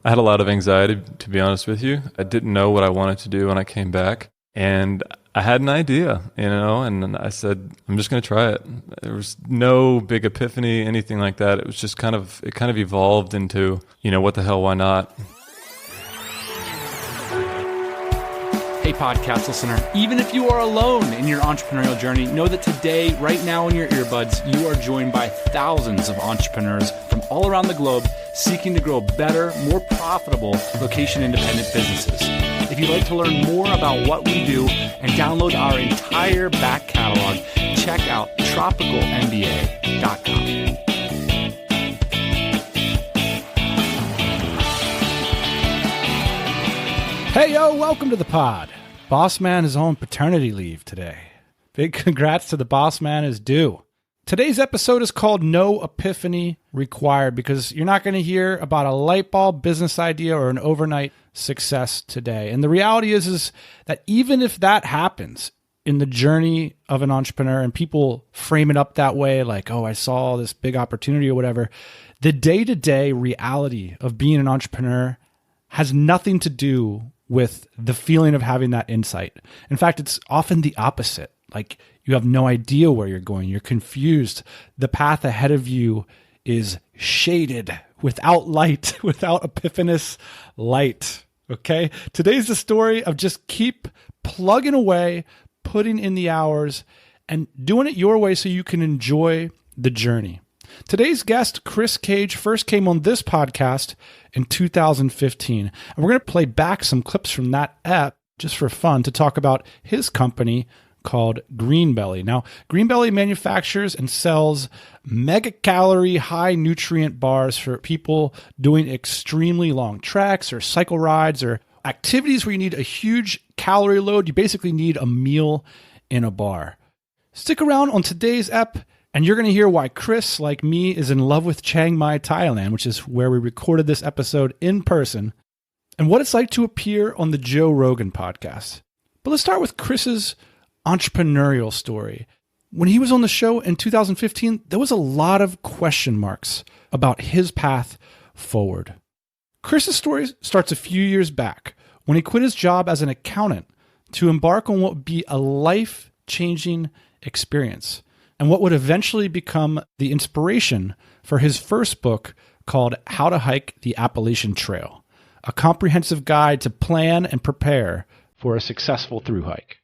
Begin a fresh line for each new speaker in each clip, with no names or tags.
I had a lot of anxiety, to be honest with you. I didn't know what I wanted to do when I came back. And I had an idea, and I said, I'm just going to try it. There was no big epiphany, anything like that. It was just it kind of evolved into, what the hell, why not?
Hey, podcast listener, even if you are alone in your entrepreneurial journey, know that today, right now in your earbuds, you are joined by thousands of entrepreneurs from all around the globe seeking to grow better, more profitable location-independent businesses. If you'd like to learn more about what we do and download our entire back catalog, check out TropicalMBA.com.
Hey, yo, welcome to the pod. Boss Man is on paternity leave today. Big congrats to the boss man is due. Today's episode is called No Epiphany Required because you're not going to hear about a light bulb business idea or an overnight success today. And the reality is that even if that happens in the journey of an entrepreneur and people frame it up that way, like, oh, I saw this big opportunity or whatever, the day-to-day reality of being an entrepreneur has nothing to do with the feeling of having that insight. In fact, it's often the opposite. Like, you have no idea where you're going. You're confused. The path ahead of you is shaded without light, without epiphanous light. Okay? Today's the story of just keep plugging away, putting in the hours, and doing it your way so you can enjoy the journey. Today's guest, Chris Cage, first came on this podcast in 2015. And we're going to play back some clips from that ep just for fun to talk about his company called Greenbelly. Now, Greenbelly manufactures and sells mega-calorie, high-nutrient bars for people doing extremely long treks or cycle rides or activities where you need a huge calorie load. You basically need a meal in a bar. Stick around on today's ep, and you're going to hear why Chris, like me, is in love with Chiang Mai, Thailand, which is where we recorded this episode in person, and what it's like to appear on the Joe Rogan podcast. But let's start with Chris's entrepreneurial story. When he was on the show in 2015, there was a lot of question marks about his path forward. Chris's story starts a few years back when he quit his job as an accountant to embark on what would be a life-changing experience and what would eventually become the inspiration for his first book called How to Hike the Appalachian Trail, a comprehensive guide to plan and prepare for a successful thru hike.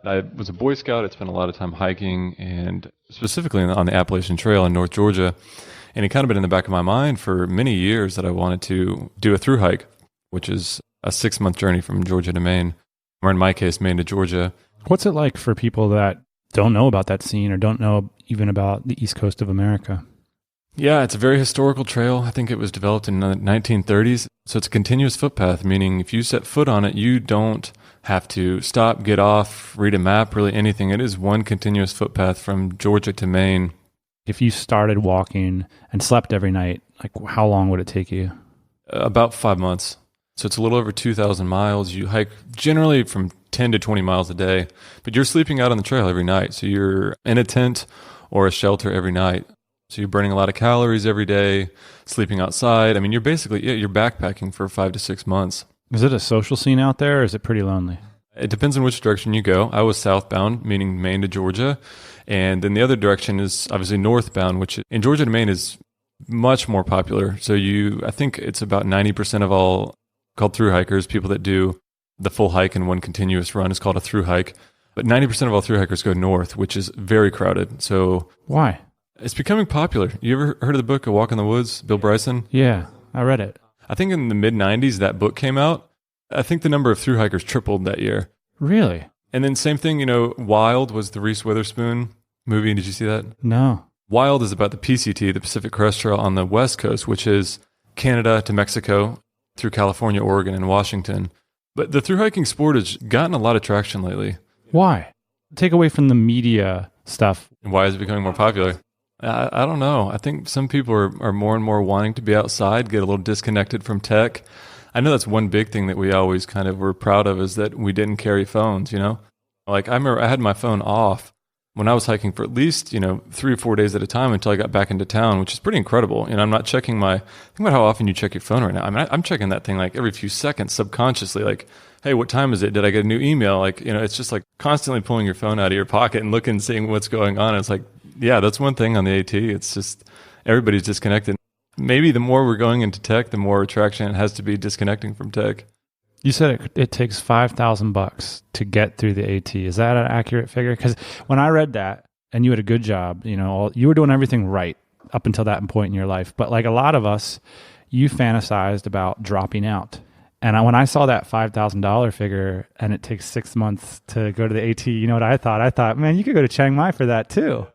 I was a Boy Scout. I spent a lot of time hiking, and specifically on the Appalachian Trail in North Georgia. And it kind of been in the back of my mind for many years that I wanted to do a thru hike, which is a 6-month journey from Georgia to Maine, or in my case, Maine to Georgia.
What's it like for people that don't know about that scene or don't know even about the East Coast of America?
Yeah, it's a very historical trail. I think it was developed in the 1930s. So it's a continuous footpath, meaning if you set foot on it, you don't have to stop, get off, read a map, really anything. It is one continuous footpath from Georgia to Maine.
If you started walking and slept every night, like how long would it take you?
About 5 months. So it's a little over 2,000 miles. You hike generally from 10 to 20 miles a day, but you're sleeping out on the trail every night. So you're in a tent or a shelter every night. So you're burning a lot of calories every day, sleeping outside. I mean, you're backpacking for 5 to 6 months.
Is it a social scene out there, or is it pretty lonely?
It depends on which direction you go. I was southbound, meaning Maine to Georgia. And then the other direction is obviously northbound, which in Georgia to Maine is much more popular. So I think it's about 90% of all called thru hikers, people that do the full hike in one continuous run is called a thru hike. But 90% of all thru hikers go north, which is very crowded. So
why?
It's becoming popular. You ever heard of the book A Walk in the Woods, Bill Bryson?
Yeah, I read it.
I think in the mid-90s that book came out. I think the number of thru hikers tripled that year.
Really?
And then same thing, Wild was the Reese Witherspoon movie. Did you see that?
No.
Wild is about the PCT, the Pacific Crest Trail on the West Coast, which is Canada to Mexico through California, Oregon, and Washington. But the thru hiking sport has gotten a lot of traction lately.
Why? Take away from the media stuff.
And why is it becoming more popular? I don't know. I think some people are more and more wanting to be outside, get a little disconnected from tech. I know that's one big thing that we always kind of were proud of is that we didn't carry phones, Like I remember I had my phone off when I was hiking for at least, 3 or 4 days at a time until I got back into town, which is pretty incredible. I'm not checking think about how often you check your phone right now. I mean, I'm checking that thing like every few seconds subconsciously, like, hey, what time is it? Did I get a new email? Like, it's just like constantly pulling your phone out of your pocket and looking, seeing what's going on. It's like, yeah, that's one thing on the AT. It's just everybody's disconnected. Maybe the more we're going into tech, the more attraction it has to be disconnecting from tech.
You said it takes $5,000 to get through the AT. Is that an accurate figure? Because when I read that, and you had a good job, you were doing everything right up until that point in your life. But like a lot of us, you fantasized about dropping out. And when I saw that $5,000 figure and it takes 6 months to go to the AT, you know what I thought? I thought, man, you could go to Chiang Mai for that too.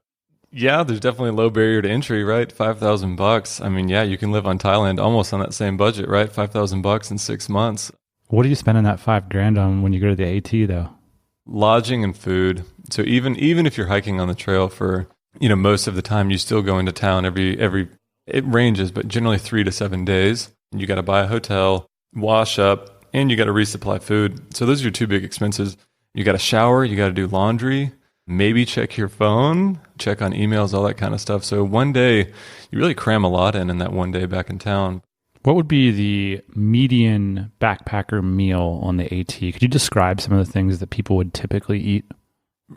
Yeah, there's definitely a low barrier to entry, right? $5,000. I mean, yeah, you can live on Thailand almost on that same budget, right? $5,000 in 6 months.
What are you spending that $5,000 on when you go to the AT though?
Lodging and food. So even if you're hiking on the trail for, most of the time, you still go into town it ranges, but generally 3 to 7 days. You got to buy a hotel, wash up, and you got to resupply food. So those are your two big expenses. You got to shower, you got to do laundry, maybe check your phone, check on emails, all that kind of stuff. So one day, you really cram a lot in that one day back in town.
What would be the median backpacker meal on the AT? Could you describe some of the things that people would typically eat?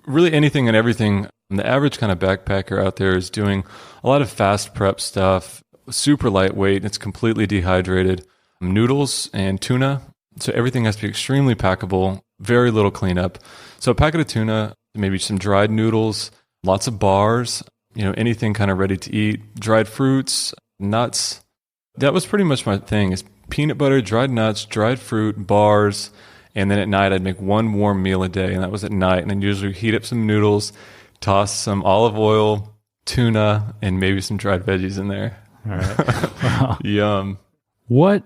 Really anything and everything. The average kind of backpacker out there is doing a lot of fast prep stuff, super lightweight. It's completely dehydrated. Noodles and tuna. So everything has to be extremely packable, very little cleanup. So a packet of tuna, maybe some dried noodles, lots of bars, anything kind of ready to eat, dried fruits, nuts. That was pretty much my thing, is peanut butter, dried nuts, dried fruit, bars, and then at night I'd make one warm meal a day, and that was at night. And then usually heat up some noodles, toss some olive oil, tuna, and maybe some dried veggies in there.
All right. Wow.
Yum.
What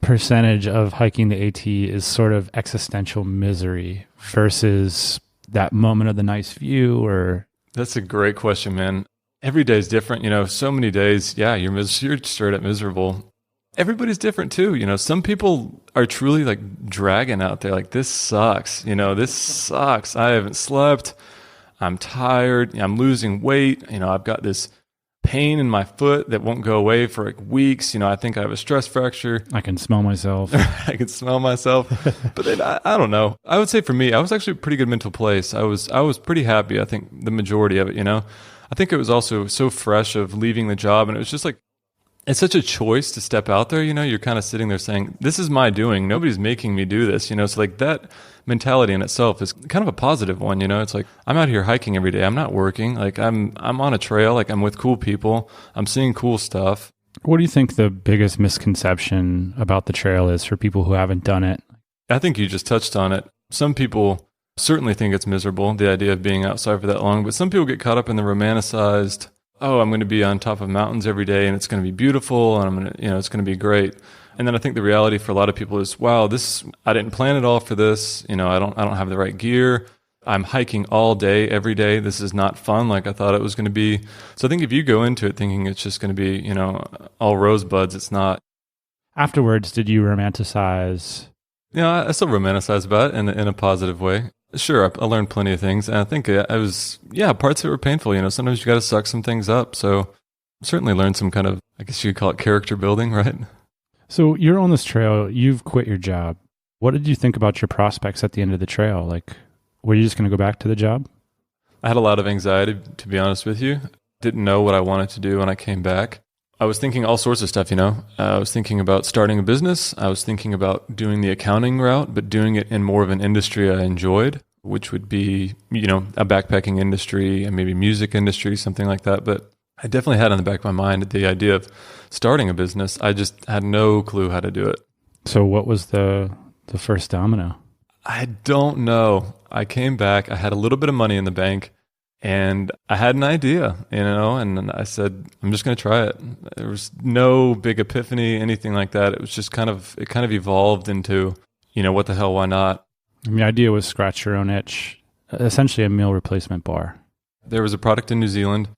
percentage of hiking the AT is sort of existential misery versus that moment of the nice view? Or
That's a great question, man. Every day is different. So many days, yeah, you're straight up miserable. Everybody's different too. Some people are truly like dragging out there. Like, this sucks. This sucks. I haven't slept. I'm tired. I'm losing weight. I've got this pain in my foot that won't go away for like weeks. I think I have a stress fracture.
I can smell myself.
I can smell myself. But then I don't know. I would say for me, I was actually a pretty good mental place. I was pretty happy. I think the majority of it, I think it was also so fresh of leaving the job, and it was just like, it's such a choice to step out there. You're kind of sitting there saying, this is my doing. Nobody's making me do this. So like that mentality in itself is kind of a positive one. It's like, I'm out here hiking every day. I'm not working. Like I'm on a trail. Like I'm with cool people. I'm seeing cool stuff.
What do you think the biggest misconception about the trail is for people who haven't done it?
I think you just touched on it. Some people certainly think it's miserable, the idea of being outside for that long, but some people get caught up in the romanticized, I'm going to be on top of mountains every day and it's going to be beautiful and I'm going to, it's going to be great. And then I think the reality for a lot of people is, wow, I didn't plan it all for this. I don't have the right gear. I'm hiking all day, every day. This is not fun like I thought it was going to be. So I think if you go into it thinking it's just going to be, all rosebuds, it's not.
Afterwards, did you romanticize?
I still romanticize about it in a positive way. Sure, I learned plenty of things, and I think parts of it were painful. Sometimes you got to suck some things up. So certainly learned some kind of, I guess you could call it character building, right?
So you're on this trail, you've quit your job. What did you think about your prospects at the end of the trail? Like, were you just going to go back to the job?
I had a lot of anxiety, to be honest with you. Didn't know what I wanted to do when I came back. I was thinking all sorts of stuff, I was thinking about starting a business. I was thinking about doing the accounting route, but doing it in more of an industry I enjoyed, which would be, a backpacking industry and maybe music industry, something like that. But I definitely had in the back of my mind the idea of starting a business. I just had no clue how to do it.
So what was the first domino?
I don't know. I came back, I had a little bit of money in the bank. And I had an idea, and I said, I'm just going to try it. There was no big epiphany, anything like that. It was just kind of evolved into, what the hell, why not?
I mean, the idea was scratch your own itch, essentially a meal replacement bar.
There was a product in New Zealand,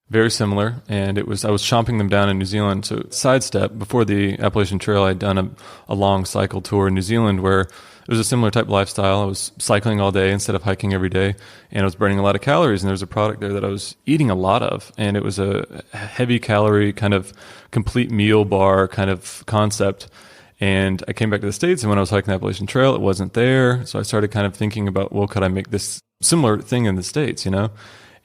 very similar, and I was chomping them down in New Zealand. So sidestep, before the Appalachian Trail, I'd done a long cycle tour in New Zealand where it was a similar type of lifestyle. I was cycling all day instead of hiking every day, and I was burning a lot of calories. And there was a product there that I was eating a lot of, and it was a heavy calorie kind of complete meal bar kind of concept. And I came back to the States, and when I was hiking the Appalachian Trail, it wasn't there. So I started kind of thinking about, well, could I make this similar thing in the States,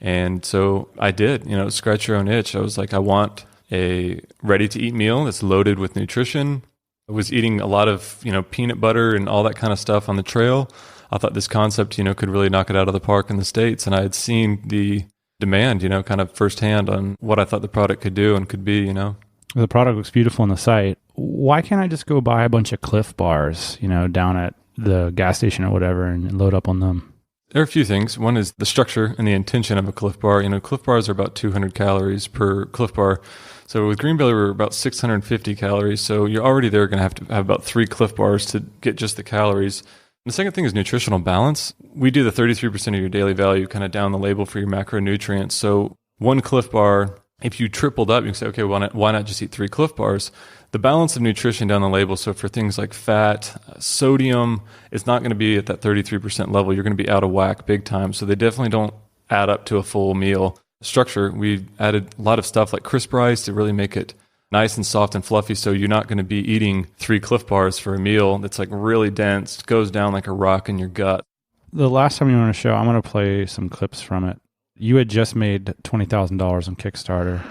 And so I did, scratch your own itch. I was like, I want a ready-to-eat meal that's loaded with nutrition. I was eating a lot of, peanut butter and all that kind of stuff on the trail. I thought this concept, could really knock it out of the park in the States. And I had seen the demand, kind of firsthand on what I thought the product could do and could be,
The product looks beautiful on the site. Why can't I just go buy a bunch of Cliff Bars, down at the gas station or whatever and load up on them?
There are a few things. One is the structure and the intention of a Cliff Bar. Cliff Bars are about 200 calories per Cliff Bar. So with Greenbelly, we're about 650 calories. So you're already there going to have about 3 Cliff Bars to get just the calories. The second thing is nutritional balance. We do the 33% of your daily value kind of down the label for your macronutrients. So one Cliff Bar, if you tripled up, you can say, okay, why not just eat 3 Cliff Bars? The balance of nutrition down the label, so for things like fat, sodium, it's not going to be at that 33% level. You're going to be out of whack big time. So they definitely don't add up to a full meal. Structure, we added a lot of stuff like crisp rice to really make it nice and soft and fluffy. So you're not going to be eating 3 Cliff Bars for a meal that's like really dense, goes down like a rock in your gut.
The last time you were on a show, I'm going to play some clips from it. You had just made $20,000 on Kickstarter.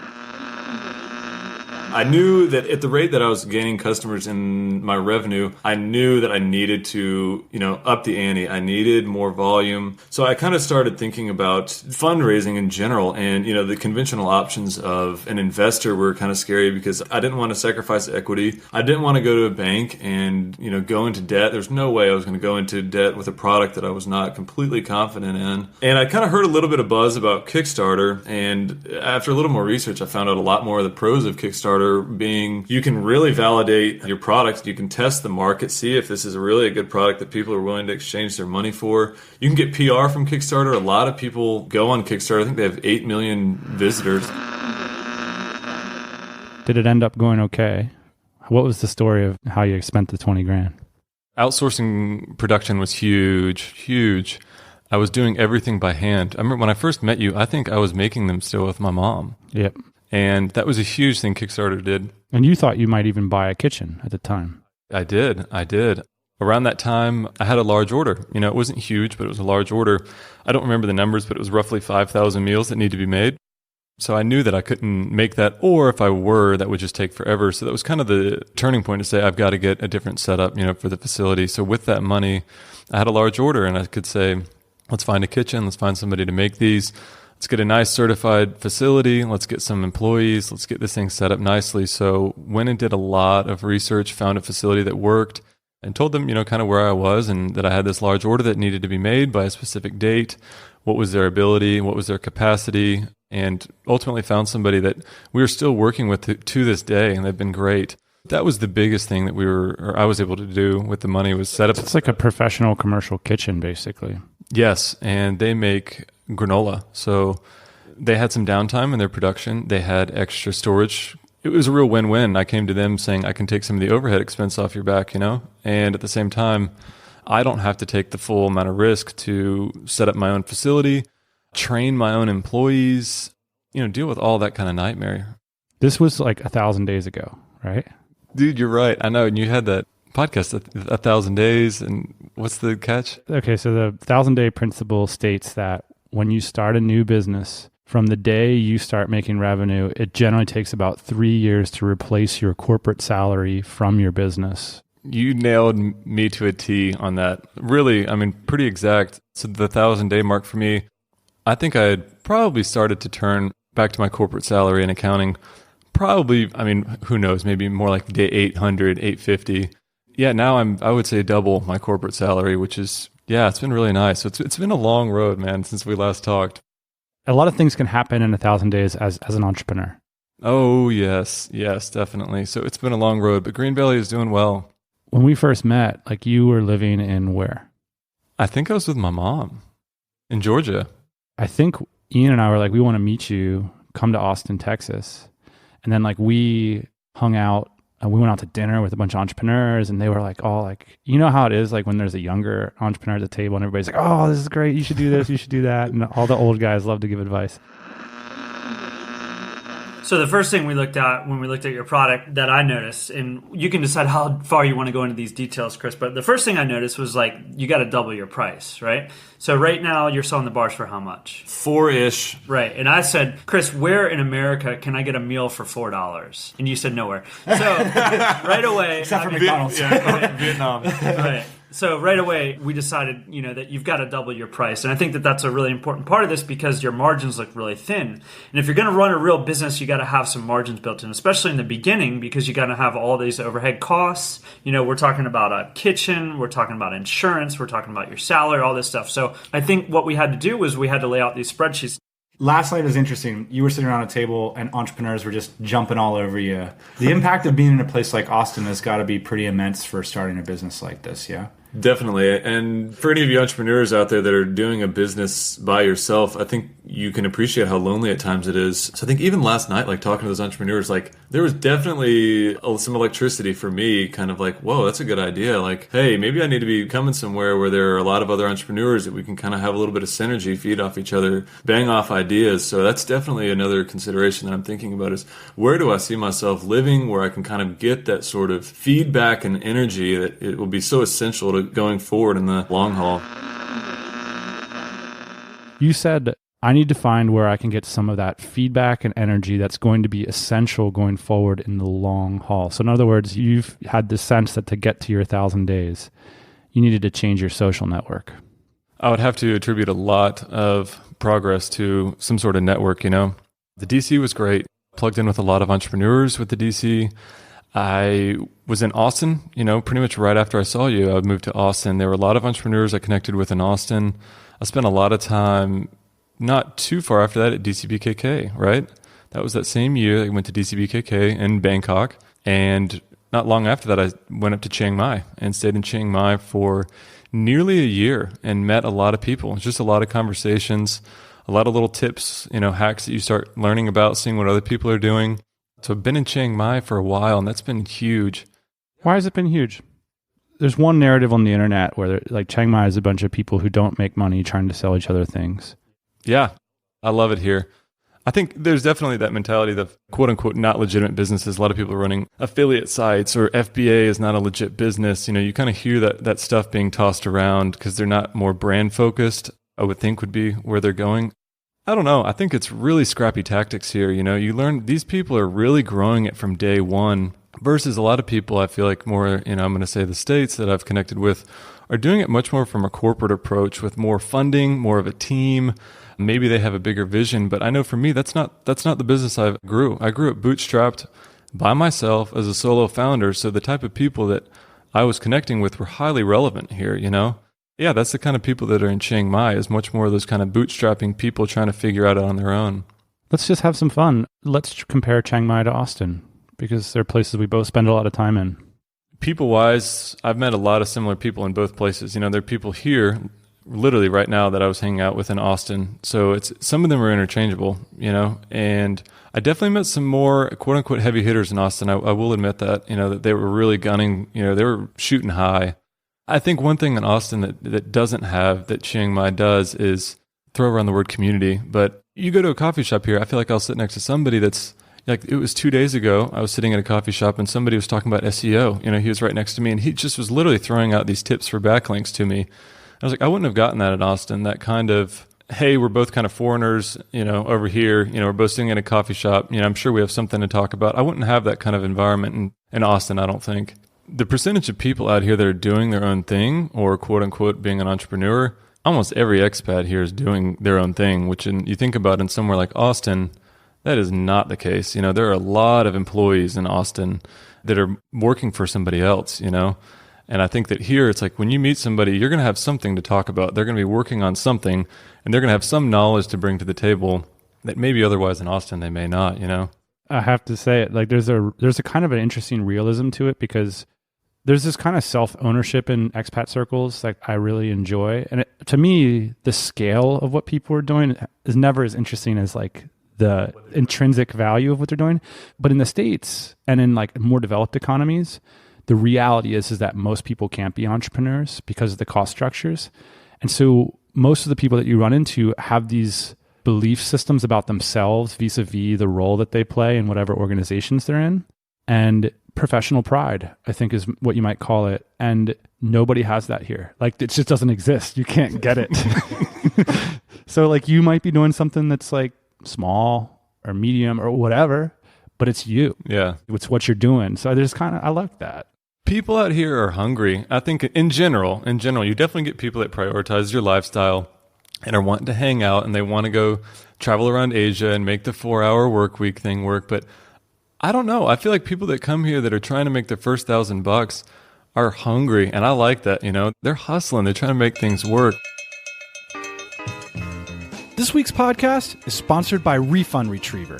I knew that at the rate that I was gaining customers in my revenue, I knew that I needed to, up the ante. I needed more volume. So I kind of started thinking about fundraising in general. And, the conventional options of an investor were kind of scary because I didn't want to sacrifice equity. I didn't want to go to a bank and, go into debt. There's no way I was going to go into debt with a product that I was not completely confident in. And I kind of heard a little bit of buzz about Kickstarter. And after a little more research, I found out a lot more of the pros of Kickstarter being you can really validate your product. You can test the market, see if this is really a good product that people are willing to exchange their money for. You can get PR from Kickstarter. A lot of people go on Kickstarter. I think they have 8 million visitors.
Did it end up going okay? What was the story of how you spent the 20 grand?
Outsourcing production was huge. I was doing everything by hand. I remember when I first met you, I think I was making them still with my mom.
Yep.
And that was a huge thing Kickstarter did.
And you thought you might even buy a kitchen at the time.
I did. Around that time, I had a large order. It wasn't huge, but it was a large order. I don't remember the numbers, but it was roughly 5,000 meals that need to be made. So I knew that I couldn't make that, or if I were, that would just take forever. So that was kind of the turning point to say, I've got to get a different setup, for the facility. So with that money, I had a large order, and I could say, let's find a kitchen, let's find somebody to make these. Let's get a nice certified facility. Let's get some employees. Let's get this thing set up nicely. So went and did a lot of research, found a facility that worked, and told them, kind of where I was and that I had this large order that needed to be made by a specific date. What was their ability? What was their capacity? And ultimately found somebody that we are still working with to this day, and they've been great. That was the biggest thing that I was able to do with the money was set up.
It's like a professional commercial kitchen, basically.
Yes, and they make granola. So they had some downtime in their production. They had extra storage. It was a real win-win. I came to them saying, I can take some of the overhead expense off your back, and at the same time, I don't have to take the full amount of risk to set up my own facility, train my own employees, deal with all that kind of nightmare.
This was like 1,000 days ago, right?
Dude, you're right. I know. And you had that podcast, 1,000 days. And what's the catch?
Okay. So the 1,000-day principle states that when you start a new business, from the day you start making revenue, it generally takes about 3 years to replace your corporate salary from your business.
You nailed me to a T on that. Really, pretty exact. So the 1,000-day mark for me, I think I had probably started to turn back to my corporate salary in accounting. Probably, who knows, maybe more like day 800, 850. Yeah, now I would say double my corporate salary, which is, it's been really nice. So it's been a long road, man, since we last talked.
A lot of things can happen in 1,000 days as an entrepreneur.
Oh, yes, definitely. So it's been a long road, but Greenbelly is doing well.
When we first met, you were living in where?
I think I was with my mom in Georgia.
I think Ian and I were we want to meet you, come to Austin, Texas. And then we hung out we went out to dinner with a bunch of entrepreneurs, and they were like, all like, you know how it is, like when there's a younger entrepreneur at the table and everybody's like, oh, this is great, you should do this, you should do that. And all the old guys love to give advice.
So the first thing we looked at when we looked at your product that I noticed, and you can decide how far you want to go into these details, Chris, but the first thing I noticed was like, you got to double your price, right? So right now you're selling the bars for how much?
$4-ish.
Right. And I said, Chris, where in America can I get a meal for $4? And you said nowhere. So right away.
Except for McDonald's.
Vietnam.
Right. So right away, we decided, that you've got to double your price. And I think that that's a really important part of this because your margins look really thin. And if you're going to run a real business, you got to have some margins built in, especially in the beginning, because you got to have all these overhead costs. We're talking about a kitchen, we're talking about insurance, we're talking about your salary, all this stuff. So I think what we had to do was we had to lay out these spreadsheets.
Last night was interesting. You were sitting around a table and entrepreneurs were just jumping all over you. The impact of being in a place like Austin has got to be pretty immense for starting a business like this, yeah?
Definitely. And for any of you entrepreneurs out there that are doing a business by yourself, I think you can appreciate how lonely at times it is. So I think even last night, like talking to those entrepreneurs, like there was definitely some electricity for me, kind of like, whoa, that's a good idea. Like, hey, maybe I need to be coming somewhere where there are a lot of other entrepreneurs that we can kind of have a little bit of synergy, feed off each other, bang off ideas. So that's definitely another consideration that I'm thinking about is where do I see myself living where I can kind of get that sort of feedback and energy that it will be so essential to going forward in the long haul.
You said, I need to find where I can get some of that feedback and energy that's going to be essential going forward in the long haul. So in other words, you've had this sense that to get to your 1,000 days, you needed to change your social network.
I would have to attribute a lot of progress to some sort of network, The DC was great. Plugged in with a lot of entrepreneurs with the DC. I was in Austin, pretty much right after I saw you. I moved to Austin. There were a lot of entrepreneurs I connected with in Austin. I spent a lot of time not too far after that at DCBKK, right? That was that same year I went to DCBKK in Bangkok. And not long after that, I went up to Chiang Mai and stayed in Chiang Mai for nearly a year and met a lot of people. It's just a lot of conversations, a lot of little tips, hacks that you start learning about, seeing what other people are doing. So I've been in Chiang Mai for a while, and that's been huge.
Why has it been huge? There's one narrative on the internet where like Chiang Mai is a bunch of people who don't make money trying to sell each other things.
Yeah, I love it here. I think there's definitely that mentality of quote unquote not legitimate businesses. A lot of people are running affiliate sites or FBA is not a legit business. You kind of hear that stuff being tossed around because they're not more brand focused, I would think would be where they're going. I don't know. I think it's really scrappy tactics here. You learn these people are really growing it from day one versus a lot of people I feel like more, I'm going to say the States that I've connected with are doing it much more from a corporate approach with more funding, more of a team. Maybe they have a bigger vision, but I know for me, that's not the business I grew. I grew up bootstrapped by myself as a solo founder. So the type of people that I was connecting with were highly relevant here, Yeah, that's the kind of people that are in Chiang Mai is much more of those kind of bootstrapping people trying to figure out on their own.
Let's just have some fun. Let's compare Chiang Mai to Austin because they're places we both spend a lot of time in.
People-wise, I've met a lot of similar people in both places. There are people here literally right now that I was hanging out with in Austin. So some of them are interchangeable, and I definitely met some more quote unquote heavy hitters in Austin. I will admit that, that they were really gunning, they were shooting high. I think one thing in Austin that doesn't have that Chiang Mai does is throw around the word community. But you go to a coffee shop here, I feel like I'll sit next to somebody that's like, it was 2 days ago, I was sitting at a coffee shop and somebody was talking about SEO. He was right next to me and he just was literally throwing out these tips for backlinks to me. I was like, I wouldn't have gotten that in Austin, that kind of, hey, we're both kind of foreigners, over here, we're both sitting in a coffee shop. I'm sure we have something to talk about. I wouldn't have that kind of environment in Austin, I don't think. The percentage of people out here that are doing their own thing or quote unquote being an entrepreneur, almost every expat here is doing their own thing, which you think about in somewhere like Austin, that is not the case. There are a lot of employees in Austin that are working for somebody else, And I think that here it's like when you meet somebody, you're going to have something to talk about. They're going to be working on something and they're going to have some knowledge to bring to the table that maybe otherwise in Austin they may not,
I have to say it, like there's a kind of an interesting realism to it because there's this kind of self-ownership in expat circles that I really enjoy. And to me, the scale of what people are doing is never as interesting as like the intrinsic value of what they're doing. But in the States and in like more developed economies, the reality is that most people can't be entrepreneurs because of the cost structures. And so most of the people that you run into have these belief systems about themselves vis-a-vis the role that they play in whatever organizations they're in. And professional pride, I think, is what you might call it. And nobody has that here. Like, it just doesn't exist. You can't get it. So like you might be doing something that's like small or medium or whatever, but it's you.
Yeah.
It's what you're doing. So I like that.
People out here are hungry. I think in general, you definitely get people that prioritize your lifestyle and are wanting to hang out, and they want to go travel around Asia and make the 4-hour work week thing work. But I don't know. I feel like people that come here that are trying to make their first $1,000 are hungry. And I like that, they're hustling. They're trying to make things work.
This week's podcast is sponsored by Refund Retriever.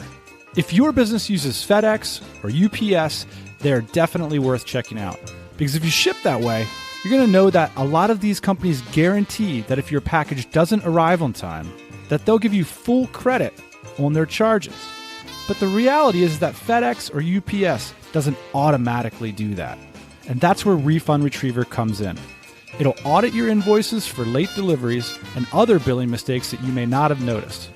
If your business uses FedEx or UPS, they're definitely worth checking out. Because if you ship that way, you're going to know that a lot of these companies guarantee that if your package doesn't arrive on time, that they'll give you full credit on their charges. But the reality is that FedEx or UPS doesn't automatically do that. And that's where Refund Retriever comes in. It'll audit your invoices for late deliveries and other billing mistakes that you may not have noticed.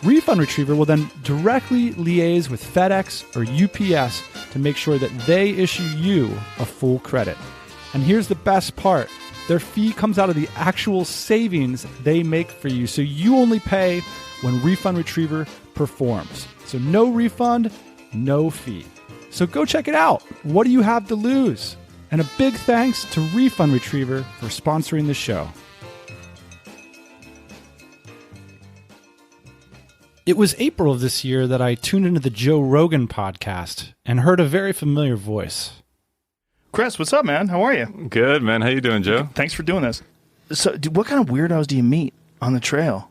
Refund Retriever will then directly liaise with FedEx or UPS to make sure that they issue you a full credit. And here's the best part. Their fee comes out of the actual savings they make for you, so you only pay when Refund Retriever performs. So no refund, no fee. So go check it out. What do you have to lose? And a big thanks to Refund Retriever for sponsoring the show. It was April of this year that I tuned into the Joe Rogan podcast and heard a very familiar voice.
Chris, what's up, man? How are you?
Good, man. How you doing, Joe?
Thanks for doing this. So, what kind of weirdos do you meet on the trail?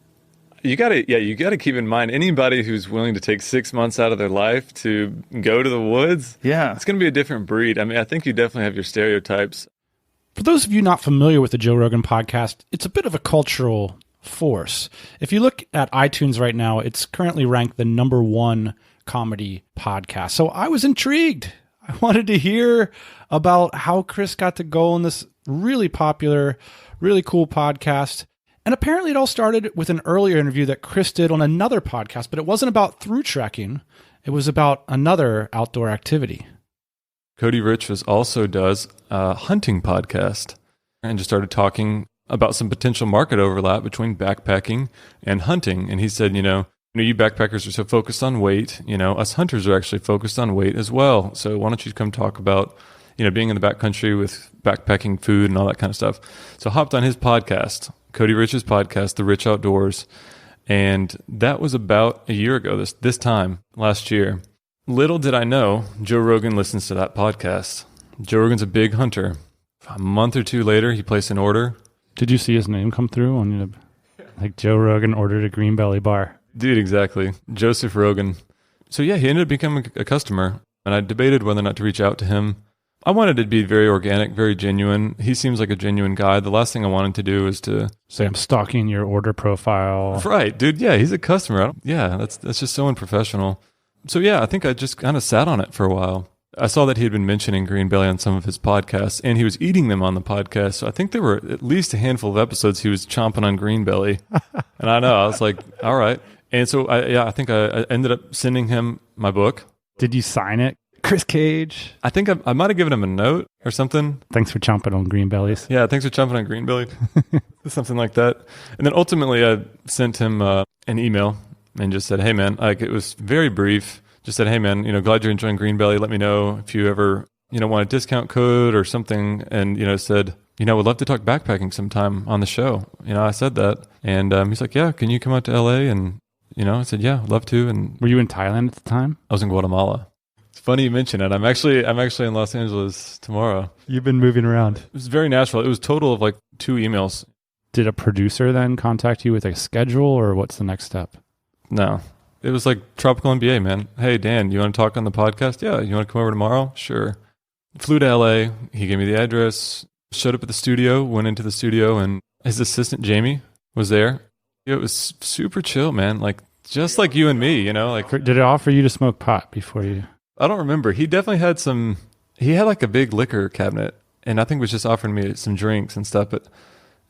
You gotta keep in mind, anybody who's willing to take 6 months out of their life to go to the woods, it's going to be a different breed. I mean, I think you definitely have your stereotypes.
For those of you not familiar with the Joe Rogan podcast, it's a bit of a cultural force. If you look at iTunes right now, it's currently ranked the #1 comedy podcast. So I was intrigued. I wanted to hear about how Chris got to go on this really popular, really cool podcast. And apparently it all started with an earlier interview that Chris did on another podcast, but it wasn't about through trekking. It was about another outdoor activity.
Cody Richards also does a hunting podcast and just started talking about some potential market overlap between backpacking and hunting. And he said, you backpackers are so focused on weight, us hunters are actually focused on weight as well. So why don't you come talk about, being in the backcountry with backpacking food and all that kind of stuff. So I hopped on his podcast, Cody Rich's podcast, The Rich Outdoors. And that was about a year ago, this time last year. Little did I know, Joe Rogan listens to that podcast. Joe Rogan's a big hunter. A month or two later, he placed an order.
Did you see his name come through on like Joe Rogan ordered a Greenbelly bar?
Dude, exactly. Joseph Rogan. So yeah, he ended up becoming a customer. And I debated whether or not to reach out to him. I wanted it to be very organic, very genuine. He seems like a genuine guy. The last thing I wanted to do is to
say I'm stalking your order profile.
Right, dude. Yeah, he's a customer. That's just so unprofessional. So yeah, I think I just kind of sat on it for a while. I saw that he had been mentioning Greenbelly on some of his podcasts, and he was eating them on the podcast. So I think there were at least a handful of episodes he was chomping on Greenbelly. And I was like, all right. And so I think I ended up sending him my book.
Did you sign it? Chris Cage.
I think I might have given him a note or something.
Thanks for chomping on Greenbellies.
Yeah, thanks for chomping on Greenbelly. Something like that. And then ultimately I sent him an email and just said, hey man, it was very brief. Just said, hey man, glad you're enjoying Greenbelly. Let me know if you ever, want a discount code or something. And, said, would love to talk backpacking sometime on the show. I said that. And he's like, yeah, can you come out to LA? And, I said, yeah, I'd love to. And
were you in Thailand at the time?
I was in Guatemala. It's funny you mention it. I'm actually in Los Angeles tomorrow.
You've been moving around.
It was very natural. It was total of 2 emails.
Did a producer then contact you with a schedule, or what's the next step?
No. It was like TropicalMBA, man. Hey, Dan, you want to talk on the podcast? Yeah. You want to come over tomorrow? Sure. Flew to LA. He gave me the address, showed up at the studio, went into the studio, and his assistant, Jamie, was there. It was super chill, man. Just like you and me, like
Did it offer you to smoke pot before you?
I don't remember. He definitely had he had like a big liquor cabinet, and I think was just offering me some drinks and stuff. But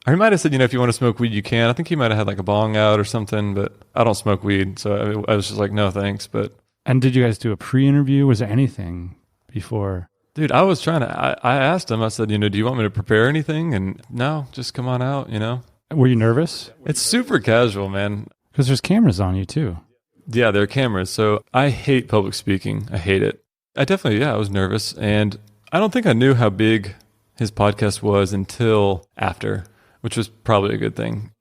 he might have said, if you want to smoke weed, you can. I think he might have had like a bong out or something, but I don't smoke weed. So I was just like, no, thanks.
And did you guys do a pre-interview? Was there anything before?
Dude, I was trying to, I asked him, I said, do you want me to prepare anything? And no, just come on out,
Were you nervous?
It's super casual, man.
Because there's cameras on you too.
Yeah, there are cameras. So I hate public speaking. I hate it. I was nervous. And I don't think I knew how big his podcast was until after, which was probably a good thing.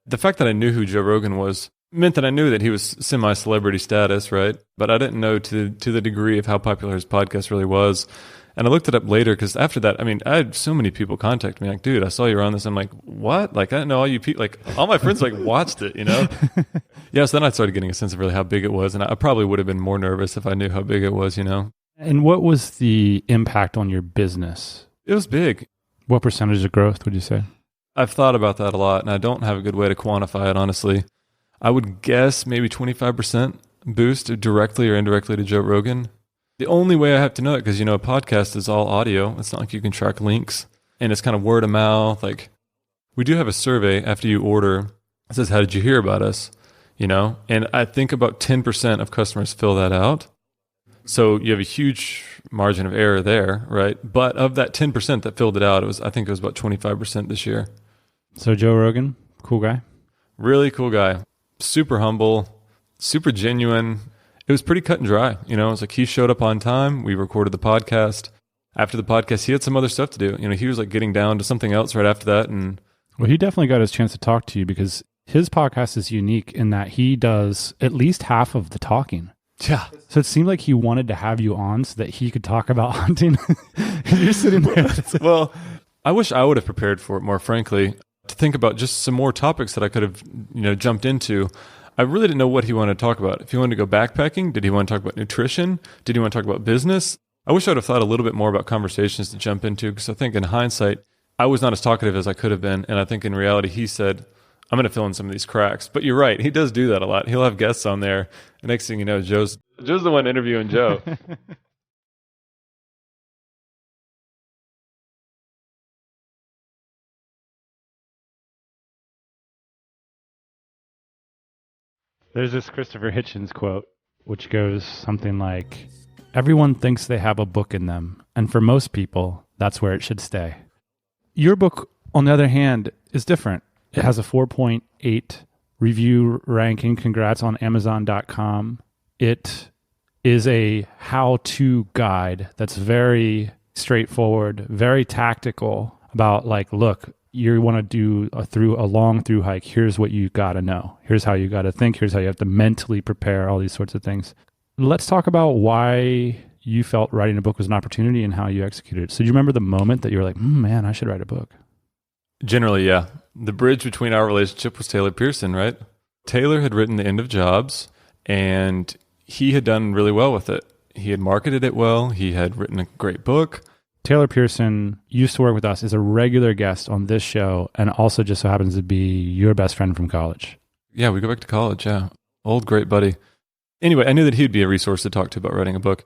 The fact that I knew who Joe Rogan was meant that I knew that he was semi-celebrity status, right? But I didn't know to the degree of how popular his podcast really was. And I looked it up later because after that, I had so many people contact me like, dude, I saw you were on this. I'm like, what? Like, I didn't know all you people, like all my friends like watched it, Yeah, so then I started getting a sense of really how big it was. And I probably would have been more nervous if I knew how big it was,
And what was the impact on your business?
It was big.
What percentage of growth would you say?
I've thought about that a lot, and I don't have a good way to quantify it, honestly. I would guess maybe 25% boost directly or indirectly to Joe Rogan. The only way I have to know it, because, a podcast is all audio. It's not like you can track links, and it's kind of word of mouth. Like, we do have a survey after you order. It says, how did you hear about us? And I think about 10% of customers fill that out. So you have a huge margin of error there, right? But of that 10% that filled it out, I think it was about 25% this year.
So Joe Rogan, cool guy?
Really cool guy. Super humble, super genuine. It was pretty cut and dry. It was like he showed up on time. We recorded the podcast. After the podcast, he had some other stuff to do. He was like getting down to something else right after that. And
well, he definitely got his chance to talk to you because his podcast is unique in that he does at least half of the talking.
Yeah.
So it seemed like he wanted to have you on so that he could talk about hunting. You're sitting there.
Well, I wish I would have prepared for it more, frankly, to think about just some more topics that I could have, jumped into. I really didn't know what he wanted to talk about. If he wanted to go backpacking, did he want to talk about nutrition? Did he want to talk about business? I wish I would have thought a little bit more about conversations to jump into, because I think in hindsight, I was not as talkative as I could have been. And I think in reality, he said, I'm going to fill in some of these cracks. But you're right. He does do that a lot. He'll have guests on there. The next thing you know, Joe's the one interviewing Joe.
There's this Christopher Hitchens quote, which goes something like, everyone thinks they have a book in them. And for most people, that's where it should stay. Your book, on the other hand, is different. It has a 4.8 review ranking. Congrats on Amazon.com. It is a how-to guide that's very straightforward, very tactical about like, look, you want to do a long through hike. Here's what you got to know. Here's how you got to think. Here's how you have to mentally prepare, all these sorts of things. Let's talk about why you felt writing a book was an opportunity and how you executed it. So do you remember the moment that you were like, man, I should write a book?
Generally, yeah. The bridge between our relationship was Taylor Pearson, right? Taylor had written The End of Jobs, and he had done really well with it. He had marketed it well. He had written a great book.
Taylor Pearson used to work with us, is a regular guest on this show, and also just so happens to be your best friend from college.
Yeah, we go back to college, yeah. Old great buddy. Anyway, I knew that he'd be a resource to talk to about writing a book.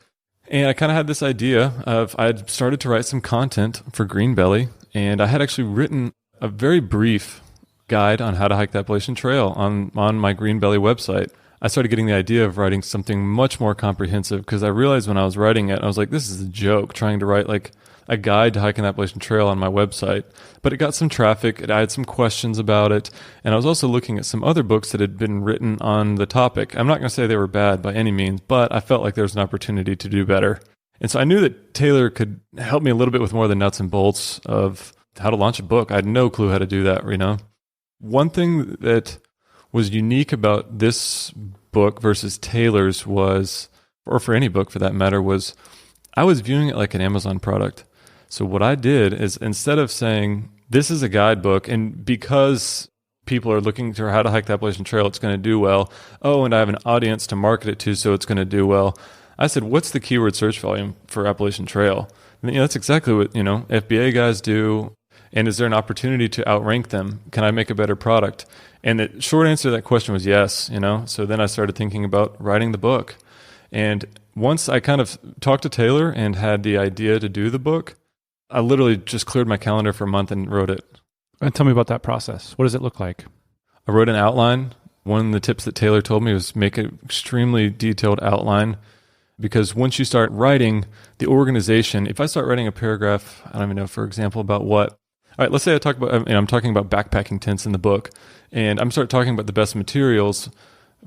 And I kind of had this idea of, I had started to write some content for Greenbelly, and I had actually written a very brief guide on how to hike the Appalachian Trail on my Greenbelly website. I started getting the idea of writing something much more comprehensive, because I realized when I was writing it, I was like, this is a joke, trying to write like a guide to hiking the Appalachian Trail on my website. But it got some traffic, I had some questions about it, and I was also looking at some other books that had been written on the topic. I'm not going to say they were bad by any means, but I felt like there was an opportunity to do better. And so I knew that Taylor could help me a little bit with more of the nuts and bolts of how to launch a book. I had no clue how to do that, One thing that was unique about this book versus Taylor's was, or for any book for that matter, was I was viewing it like an Amazon product. So what I did is, instead of saying, this is a guidebook, and because people are looking for how to hike the Appalachian Trail, it's going to do well. Oh, and I have an audience to market it to, so it's going to do well. I said, what's the keyword search volume for Appalachian Trail? And, that's exactly what, FBA guys do. And is there an opportunity to outrank them? Can I make a better product? And the short answer to that question was yes, So then I started thinking about writing the book. And once I kind of talked to Taylor and had the idea to do the book, I literally just cleared my calendar for a month and wrote it.
And tell me about that process. What does it look like?
I wrote an outline. One of the tips that Taylor told me was make an extremely detailed outline, because once you start writing the organization, if I start writing a paragraph, I don't even know, for example, about what, all right, let's say I'm talking about backpacking tents in the book, and I'm start talking about the best materials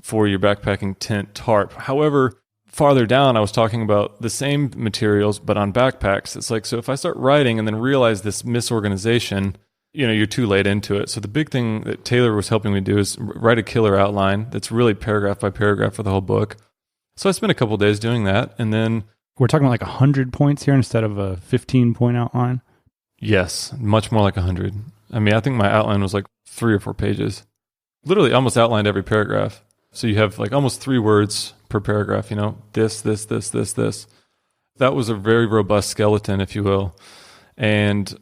for your backpacking tent tarp. However, farther down, I was talking about the same materials, but on backpacks. It's like, so if I start writing and then realize this misorganization, you're too late into it. So the big thing that Taylor was helping me do is write a killer outline that's really paragraph by paragraph for the whole book. So I spent a couple of days doing that. And then
we're talking about like 100 points here instead of a 15-point outline?
Yes, much more like 100. I mean, I think my outline was like 3 or 4 pages. Literally almost outlined every paragraph. So you have like almost 3 words per paragraph, this. That was a very robust skeleton, if you will. And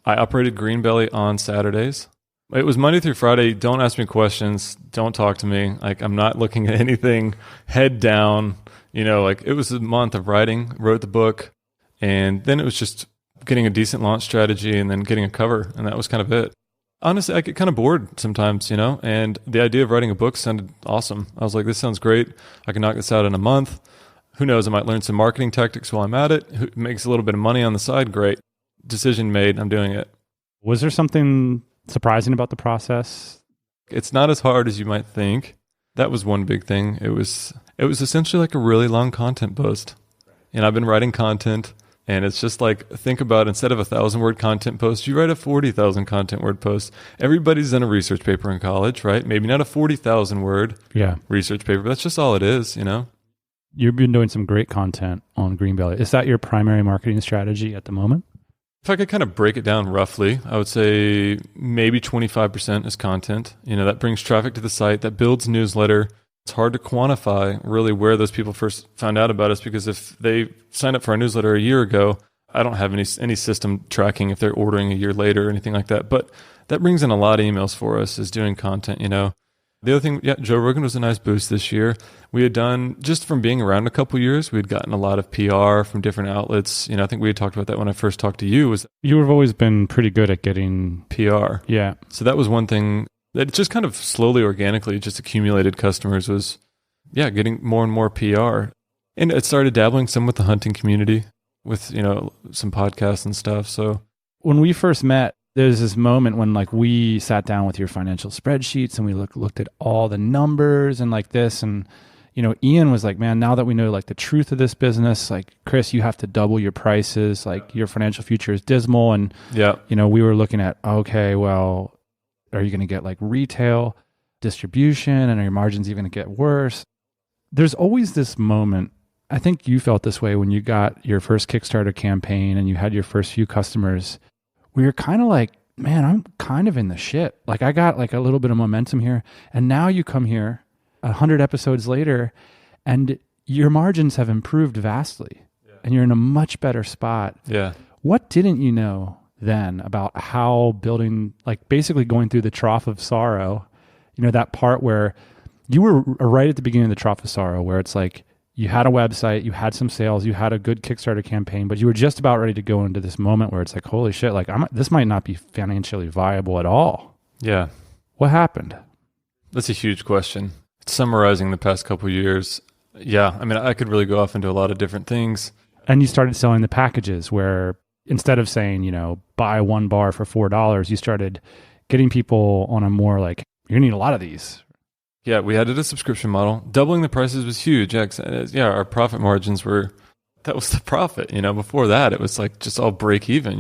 I operated Greenbelly on Saturdays. It was Monday through Friday. Don't ask me questions. Don't talk to me. Like, I'm not looking at anything, head down. It was a month of writing, wrote the book, and then it was just getting a decent launch strategy and then getting a cover, and that was kind of it. Honestly, I get kind of bored sometimes, and the idea of writing a book sounded awesome. I was like, this sounds great. I can knock this out in a month. Who knows? I might learn some marketing tactics while I'm at it. It makes a little bit of money on the side. Great. Decision made. I'm doing it.
Was there something surprising about the process?
It's not as hard as you might think. That was one big thing. It was essentially like a really long content post. And I've been writing content, and it's just like, think about, instead of 1,000-word content post, you write a 40,000 content word post. Everybody's done a research paper in college, right? Maybe not a 40,000-word research paper, but that's just all it is,
You've been doing some great content on Greenbelly. Is that your primary marketing strategy at the moment?
If I could kind of break it down roughly, I would say maybe 25% is content. That brings traffic to the site, that builds newsletter. It's hard to quantify really where those people first found out about us, because if they signed up for our newsletter a year ago, I don't have any system tracking if they're ordering a year later or anything like that. But that brings in a lot of emails for us, is doing content, The other thing, Joe Rogan was a nice boost this year. We had done, just from being around a couple years, we had gotten a lot of PR from different outlets. I think we had talked about that when I first talked to you.
You have always been pretty good at getting
PR.
Yeah.
So that was one thing that just kind of slowly, organically, just accumulated customers was, getting more and more PR. And it started dabbling some with the hunting community, with, some podcasts and stuff. So
when we first met, there's this moment when like we sat down with your financial spreadsheets and we looked at all the numbers and like this, and Ian was like, man, now that we know like the truth of this business, like, Chris, you have to double your prices, like your financial future is dismal. And we were looking at, okay, well, are you going to get like retail distribution, and are your margins even going to get worse? There's always this moment. I think you felt this way when you got your first Kickstarter campaign and you had your first few customers. We were kind of like, man, I'm kind of in the shit. Like, I got like a little bit of momentum here. And now you come here 100 episodes later and your margins have improved vastly and you're in a much better spot.
Yeah.
What didn't you know then about how building, like basically going through the trough of sorrow, that part where you were right at the beginning of the trough of sorrow, where it's like, you had a website, you had some sales, you had a good Kickstarter campaign, but you were just about ready to go into this moment where it's like, holy shit, like this might not be financially viable at all.
Yeah.
What happened?
That's a huge question. Summarizing the past couple of years, I mean, I could really go off into a lot of different things.
And you started selling the packages where instead of saying, buy one bar for $4, you started getting people on a more like, you're gonna need a lot of these.
Yeah, we added a subscription model. Doubling the prices was huge. Our profit margins that was the profit. Before that, it was like just all break even,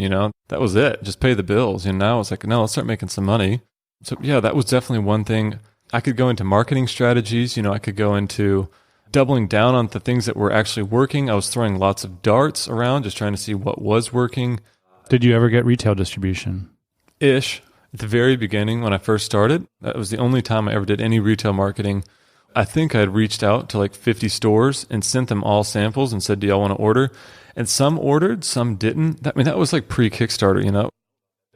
that was it. Just pay the bills. And now it's like, no, let's start making some money. So that was definitely one thing. I could go into marketing strategies. I could go into doubling down on the things that were actually working. I was throwing lots of darts around, just trying to see what was working.
Did you ever get retail distribution?
Ish. At the very beginning, when I first started, that was the only time I ever did any retail marketing. I think I had reached out to like 50 stores and sent them all samples and said, do y'all want to order? And some ordered, some didn't. That was like pre-Kickstarter,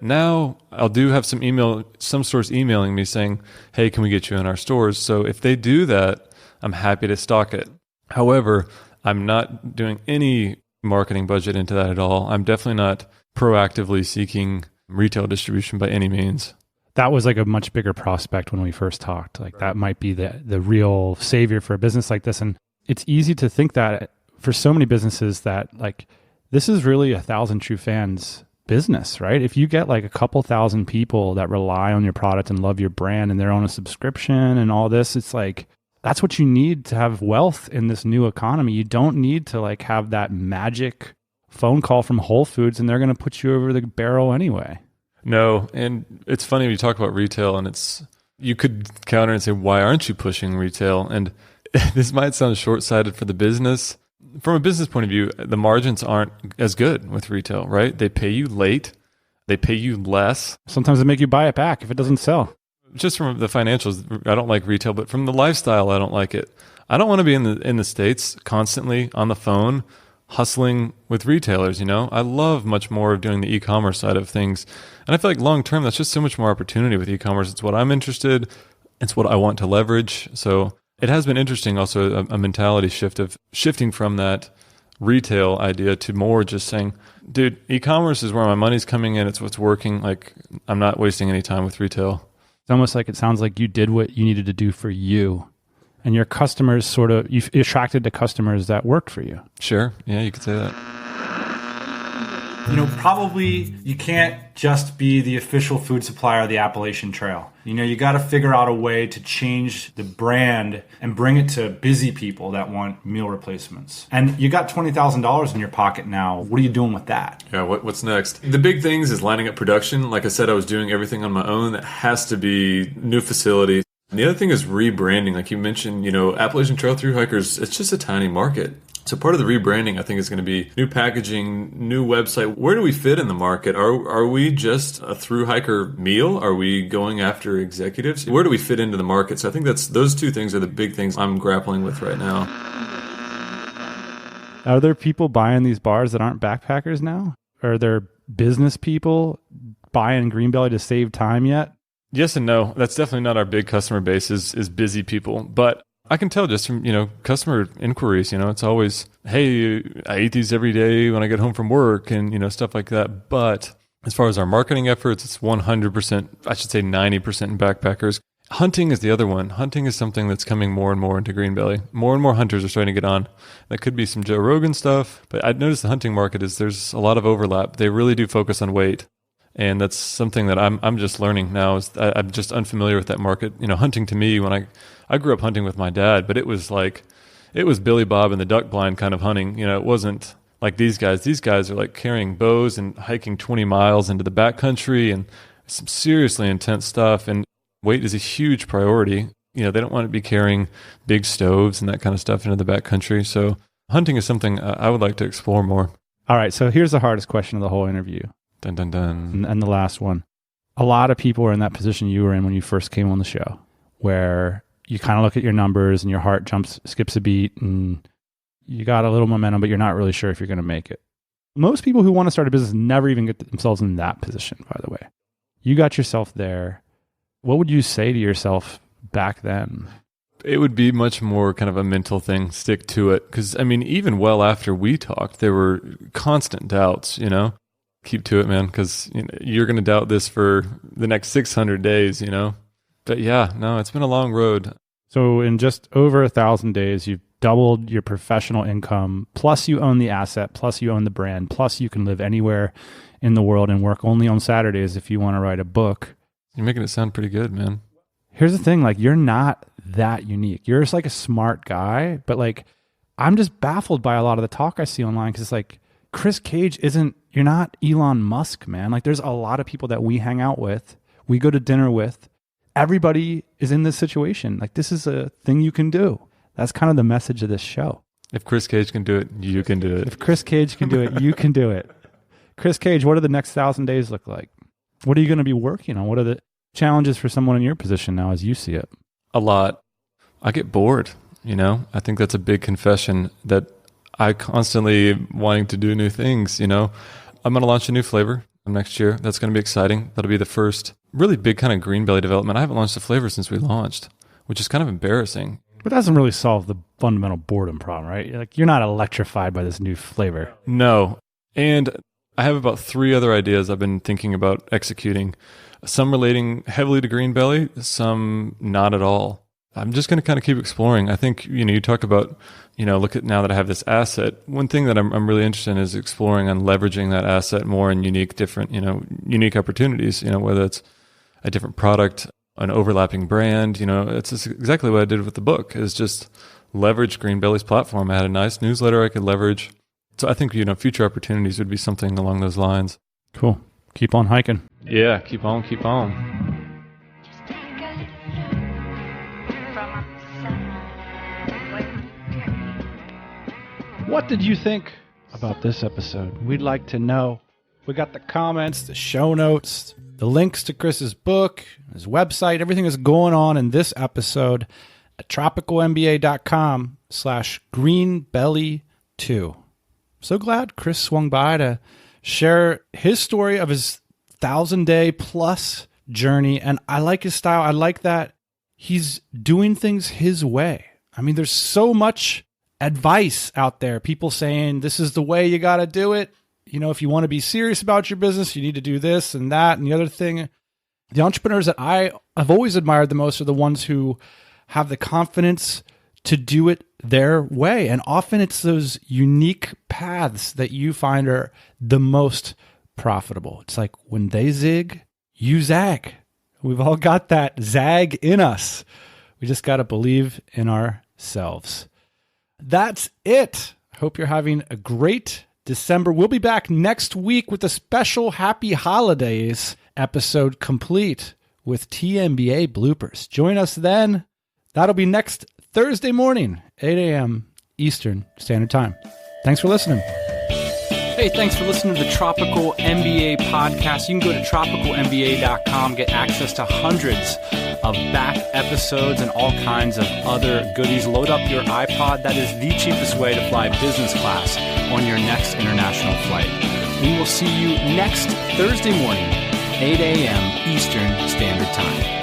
Now I'll have some stores emailing me saying, hey, can we get you in our stores? So if they do that, I'm happy to stock it. However, I'm not doing any marketing budget into that at all. I'm definitely not proactively seeking retail distribution by any means.
That was like a much bigger prospect when we first talked. Like that might be the real savior for a business like this. And it's easy to think that for so many businesses that like this is really 1,000 true fans business, right? If you get like a couple thousand people that rely on your product and love your brand and they're on a subscription and all this, it's like that's what you need to have wealth in this new economy. You don't need to like have that magic phone call from Whole Foods and they're going to put you over the barrel anyway.
No, and it's funny when you talk about retail and you could counter and say, why aren't you pushing retail? And this might sound short-sighted for the business. From a business point of view, the margins aren't as good with retail, right? They pay you late. They pay you less.
Sometimes they make you buy it back if it doesn't sell.
Just from the financials, I don't like retail, but from the lifestyle, I don't like it. I don't want to be in the States constantly on the phone hustling with retailers, I love much more of doing the e-commerce side of things. And I feel like long term, that's just so much more opportunity with e-commerce. It's what I'm interested. It's what I want to leverage. So it has been interesting also a mentality shifting from that retail idea to more just saying, dude, e-commerce is where my money's coming in. It's what's working. Like I'm not wasting any time with retail.
It's almost like it sounds like you did what you needed to do for you. And your customers you attracted to customers that worked for you.
Sure. Yeah, you could say that.
Probably you can't just be the official food supplier of the Appalachian Trail. You got to figure out a way to change the brand and bring it to busy people that want meal replacements. And you got $20,000 in your pocket now. What are you doing with that?
Yeah, what's next? The big things is lining up production. Like I said, I was doing everything on my own. That has to be new facility. And the other thing is rebranding. Like you mentioned, Appalachian Trail thru hikers, it's just a tiny market. So part of the rebranding, I think, is going to be new packaging, new website. Where do we fit in the market? Are we just a thru hiker meal? Are we going after executives? Where do we fit into the market? So I think those two things are the big things I'm grappling with right now.
Are there people buying these bars that aren't backpackers now? Are there business people buying Greenbelly to save time yet?
Yes and no. That's definitely not our big customer base is busy people. But I can tell just from, customer inquiries, it's always, hey, I eat these every day when I get home from work and, stuff like that. But as far as our marketing efforts, it's 100%, I should say 90% in backpackers. Hunting is the other one. Hunting is something that's coming more and more into Greenbelly. More and more hunters are starting to get on. That could be some Joe Rogan stuff. But I've noticed the hunting market there's a lot of overlap. They really do focus on weight. And that's something that I'm just learning now. I'm just unfamiliar with that market. Hunting to me, when I grew up hunting with my dad, but it was Billy Bob and the duck blind kind of hunting. It wasn't like these guys. These guys are like carrying bows and hiking 20 miles into the backcountry and some seriously intense stuff. And weight is a huge priority. They don't want to be carrying big stoves and that kind of stuff into the backcountry. So hunting is something I would like to explore more.
All right. So here's the hardest question of the whole interview.
Dun, dun, dun.
And the last one. A lot of people are in that position you were in when you first came on the show, where you kind of look at your numbers and your heart skips a beat and you got a little momentum, but you're not really sure if you're going to make it. Most people who want to start a business never even get themselves in that position, by the way. You got yourself there. What would you say to yourself back then?
It would be much more kind of a mental thing, stick to it. Because, even well after we talked, there were constant doubts, Keep to it, man, because you're going to doubt this for the next 600 days, But yeah, no, it's been a long road.
So in just over 1,000 days, you've doubled your professional income, plus you own the asset, plus you own the brand, plus you can live anywhere in the world and work only on Saturdays if you want to write a book.
You're making it sound pretty good, man.
Here's the thing, you're not that unique. You're just a smart guy, but I'm just baffled by a lot of the talk I see online because it's Chris Cage you're not Elon Musk, man. There's a lot of people that we hang out with, we go to dinner with. Everybody is in this situation. This is a thing you can do. That's kind of the message of this show.
If Chris Cage can do it, you can do it.
If Chris Cage can do it, you can do it. Chris Cage, what do the next 1,000 days look like? What are you going to be working on? What are the challenges for someone in your position now as you see it?
A lot. I get bored, I think that's a big confession that I constantly wanting to do new things, I'm going to launch a new flavor next year. That's going to be exciting. That'll be the first really big kind of Greenbelly development. I haven't launched a flavor since we launched, which is kind of embarrassing.
But that doesn't really solve the fundamental boredom problem, right? Like, you're not electrified by this new flavor.
No. And I have about 3 other ideas I've been thinking about executing, some relating heavily to Greenbelly, some not at all. I'm just going to kind of keep exploring. I think, you talk about, look at now that I have this asset. One thing that I'm really interested in is exploring on leveraging that asset more in unique opportunities, whether it's a different product, an overlapping brand, it's just exactly what I did with the book, is just leverage Greenbelly's platform. I had a nice newsletter I could leverage. So I think, future opportunities would be something along those lines.
Cool. Keep on hiking.
Yeah, keep on, keep on.
What did you think about this episode? We'd like to know. We got the comments, the show notes, the links to Chris's book, his website, everything that's going on in this episode at TropicalMBA.com/Greenbelly2. So glad Chris swung by to share his story of his 1,000-day plus journey. And I like his style. I like that he's doing things his way. I mean, there's so much advice out there. People saying, this is the way you got to do it. If you want to be serious about your business, you need to do this and that and the other thing. The entrepreneurs that I have always admired the most are the ones who have the confidence to do it their way. And often it's those unique paths that you find are the most profitable. It's like when they zig, you zag. We've all got that zag in us. We just got to believe in ourselves. That's it. Hope you're having a great December. We'll be back next week with a special Happy Holidays episode complete with TMBA bloopers. Join us then. That'll be next Thursday morning, 8 a.m. Eastern Standard Time. Thanks for listening.
Hey, thanks for listening to the Tropical MBA podcast. You can go to TropicalMBA.com, get access to hundreds of back episodes and all kinds of other goodies. Load up your iPod. That is the cheapest way to fly business class on your next international flight. We will see you next Thursday morning, 8 a.m. Eastern Standard Time.